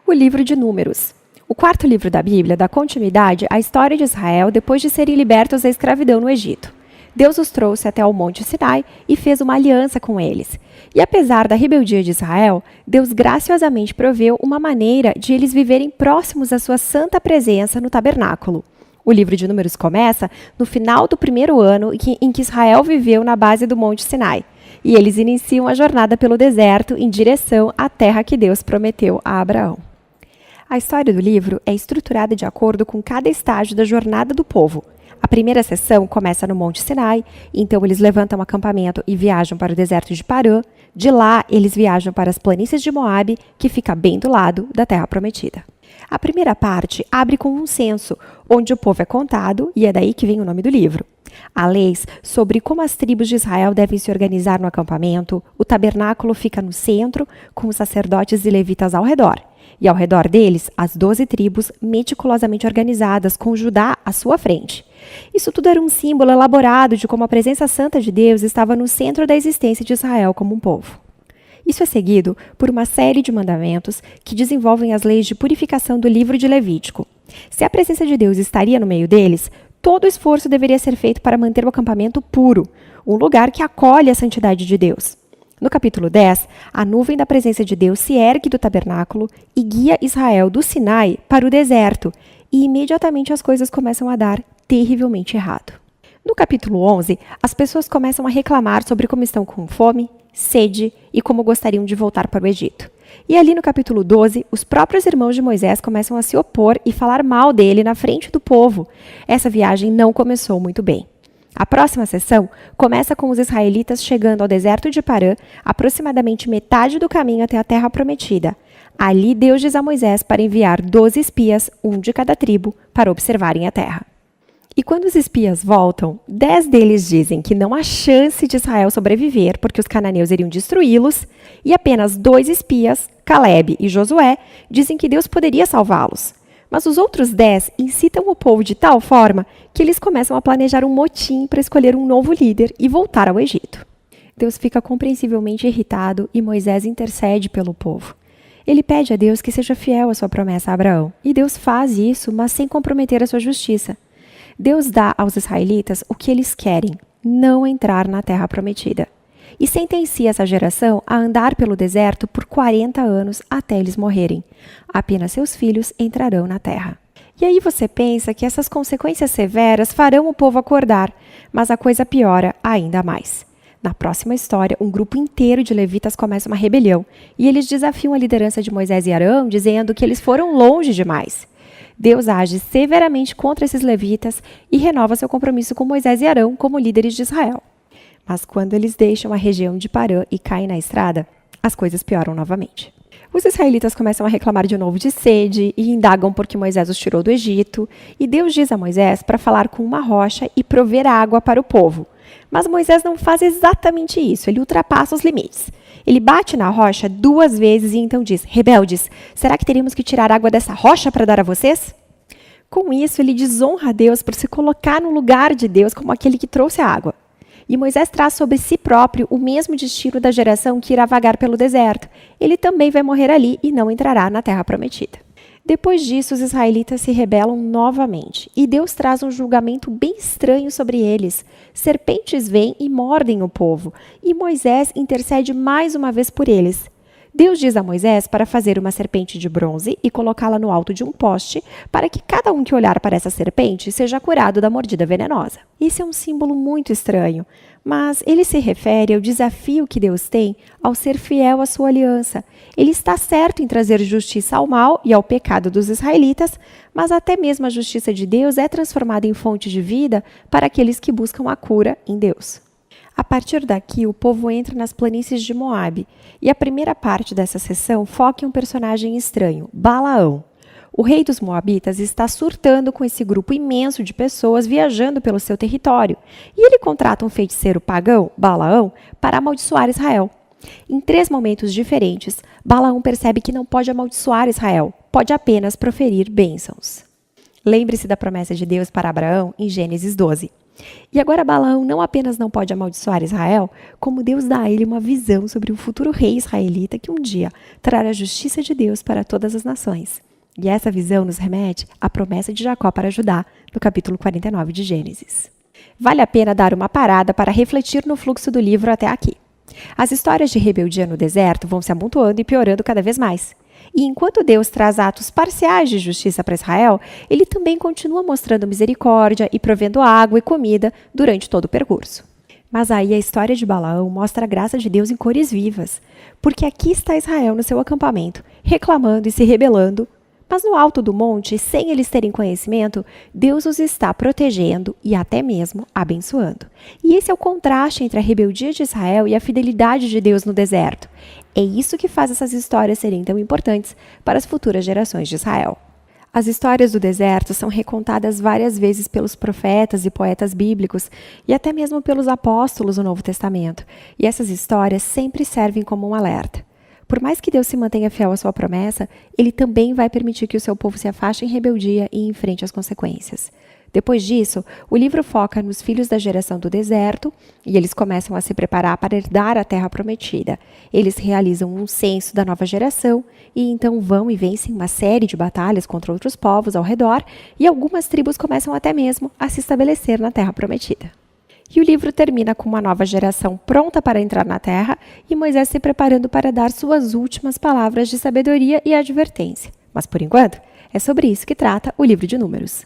O livro de Números. O quarto livro da Bíblia dá continuidade à história de Israel depois de serem libertos da escravidão no Egito. Deus os trouxe até ao Monte Sinai e fez uma aliança com eles. E apesar da rebeldia de Israel, Deus graciosamente proveu uma maneira de eles viverem próximos à sua santa presença no tabernáculo. O livro de Números começa no final do primeiro ano em que Israel viveu na base do Monte Sinai. E eles iniciam a jornada pelo deserto em direção à terra que Deus prometeu a Abraão. A história do livro é estruturada de acordo com cada estágio da jornada do povo. A primeira sessão começa no Monte Sinai, então eles levantam acampamento e viajam para o deserto de Parã. De lá, eles viajam para as planícies de Moabe, que fica bem do lado da Terra Prometida. A primeira parte abre com um censo, onde o povo é contado, e é daí que vem o nome do livro. Há leis sobre como as tribos de Israel devem se organizar no acampamento. O tabernáculo fica no centro, com os sacerdotes e levitas ao redor. E ao redor deles, as 12 tribos meticulosamente organizadas, com Judá à sua frente. Isso tudo era um símbolo elaborado de como a presença santa de Deus estava no centro da existência de Israel como um povo. Isso é seguido por uma série de mandamentos que desenvolvem as leis de purificação do livro de Levítico. Se a presença de Deus estaria no meio deles, todo o esforço deveria ser feito para manter o acampamento puro, um lugar que acolhe a santidade de Deus. No capítulo 10, a nuvem da presença de Deus se ergue do tabernáculo e guia Israel do Sinai para o deserto, e imediatamente as coisas começam a dar terrivelmente errado. No capítulo 11, as pessoas começam a reclamar sobre como estão com fome, sede e como gostariam de voltar para o Egito. E ali no capítulo 12, os próprios irmãos de Moisés começam a se opor e falar mal dele na frente do povo. Essa viagem não começou muito bem. A próxima sessão começa com os israelitas chegando ao deserto de Parã, aproximadamente metade do caminho até a Terra Prometida. Ali Deus diz a Moisés para enviar 12 espias, um de cada tribo, para observarem a terra. E quando os espias voltam, 10 deles dizem que não há chance de Israel sobreviver, porque os cananeus iriam destruí-los, e apenas 2 espias, Caleb e Josué, dizem que Deus poderia salvá-los. Mas os outros 10 incitam o povo de tal forma que eles começam a planejar um motim para escolher um novo líder e voltar ao Egito. Deus fica compreensivelmente irritado e Moisés intercede pelo povo. Ele pede a Deus que seja fiel à sua promessa a Abraão, e Deus faz isso, mas sem comprometer a sua justiça. Deus dá aos israelitas o que eles querem, não entrar na Terra Prometida. E sentencia essa geração a andar pelo deserto por 40 anos até eles morrerem. Apenas seus filhos entrarão na terra. E aí você pensa que essas consequências severas farão o povo acordar, mas a coisa piora ainda mais. Na próxima história, um grupo inteiro de levitas começa uma rebelião, e eles desafiam a liderança de Moisés e Arão, dizendo que eles foram longe demais. Deus age severamente contra esses levitas e renova seu compromisso com Moisés e Arão como líderes de Israel. Mas quando eles deixam a região de Parã e caem na estrada, as coisas pioram novamente. Os israelitas começam a reclamar de novo de sede e indagam por que Moisés os tirou do Egito, e Deus diz a Moisés para falar com uma rocha e prover água para o povo. Mas Moisés não faz exatamente isso, ele ultrapassa os limites. Ele bate na rocha 2 vezes e então diz: "Rebeldes, será que teríamos que tirar água dessa rocha para dar a vocês?" Com isso, ele desonra a Deus por se colocar no lugar de Deus como aquele que trouxe a água. E Moisés traz sobre si próprio o mesmo destino da geração que irá vagar pelo deserto. Ele também vai morrer ali e não entrará na Terra Prometida. Depois disso, os israelitas se rebelam novamente, e Deus traz um julgamento bem estranho sobre eles. Serpentes vêm e mordem o povo, e Moisés intercede mais uma vez por eles. Deus diz a Moisés para fazer uma serpente de bronze e colocá-la no alto de um poste, para que cada um que olhar para essa serpente seja curado da mordida venenosa. Esse é um símbolo muito estranho, mas ele se refere ao desafio que Deus tem ao ser fiel à sua aliança. Ele está certo em trazer justiça ao mal e ao pecado dos israelitas, mas até mesmo a justiça de Deus é transformada em fonte de vida para aqueles que buscam a cura em Deus. A partir daqui, o povo entra nas planícies de Moabe, e a primeira parte dessa sessão foca em um personagem estranho, Balaão. O rei dos Moabitas está surtando com esse grupo imenso de pessoas viajando pelo seu território, e ele contrata um feiticeiro pagão, Balaão, para amaldiçoar Israel. Em 3 momentos diferentes, Balaão percebe que não pode amaldiçoar Israel, pode apenas proferir bênçãos. Lembre-se da promessa de Deus para Abraão em Gênesis 12. E agora Balaão não apenas não pode amaldiçoar Israel, como Deus dá a ele uma visão sobre um futuro rei israelita que um dia trará a justiça de Deus para todas as nações. E essa visão nos remete à promessa de Jacó para Judá, no capítulo 49 de Gênesis. Vale a pena dar uma parada para refletir no fluxo do livro até aqui. As histórias de rebeldia no deserto vão se amontoando e piorando cada vez mais. E enquanto Deus traz atos parciais de justiça para Israel, ele também continua mostrando misericórdia e provendo água e comida durante todo o percurso. Mas aí a história de Balaão mostra a graça de Deus em cores vivas, porque aqui está Israel no seu acampamento, reclamando e se rebelando. Mas no alto do monte, sem eles terem conhecimento, Deus os está protegendo e até mesmo abençoando. E esse é o contraste entre a rebeldia de Israel e a fidelidade de Deus no deserto. É isso que faz essas histórias serem tão importantes para as futuras gerações de Israel. As histórias do deserto são recontadas várias vezes pelos profetas e poetas bíblicos e até mesmo pelos apóstolos no Novo Testamento. E essas histórias sempre servem como um alerta. Por mais que Deus se mantenha fiel à sua promessa, ele também vai permitir que o seu povo se afaste em rebeldia e enfrente as consequências. Depois disso, o livro foca nos filhos da geração do deserto e eles começam a se preparar para herdar a terra prometida. Eles realizam um censo da nova geração e então vão e vencem uma série de batalhas contra outros povos ao redor e algumas tribos começam até mesmo a se estabelecer na terra prometida. E o livro termina com uma nova geração pronta para entrar na terra e Moisés se preparando para dar suas últimas palavras de sabedoria e advertência. Mas, por enquanto, é sobre isso que trata o livro de Números.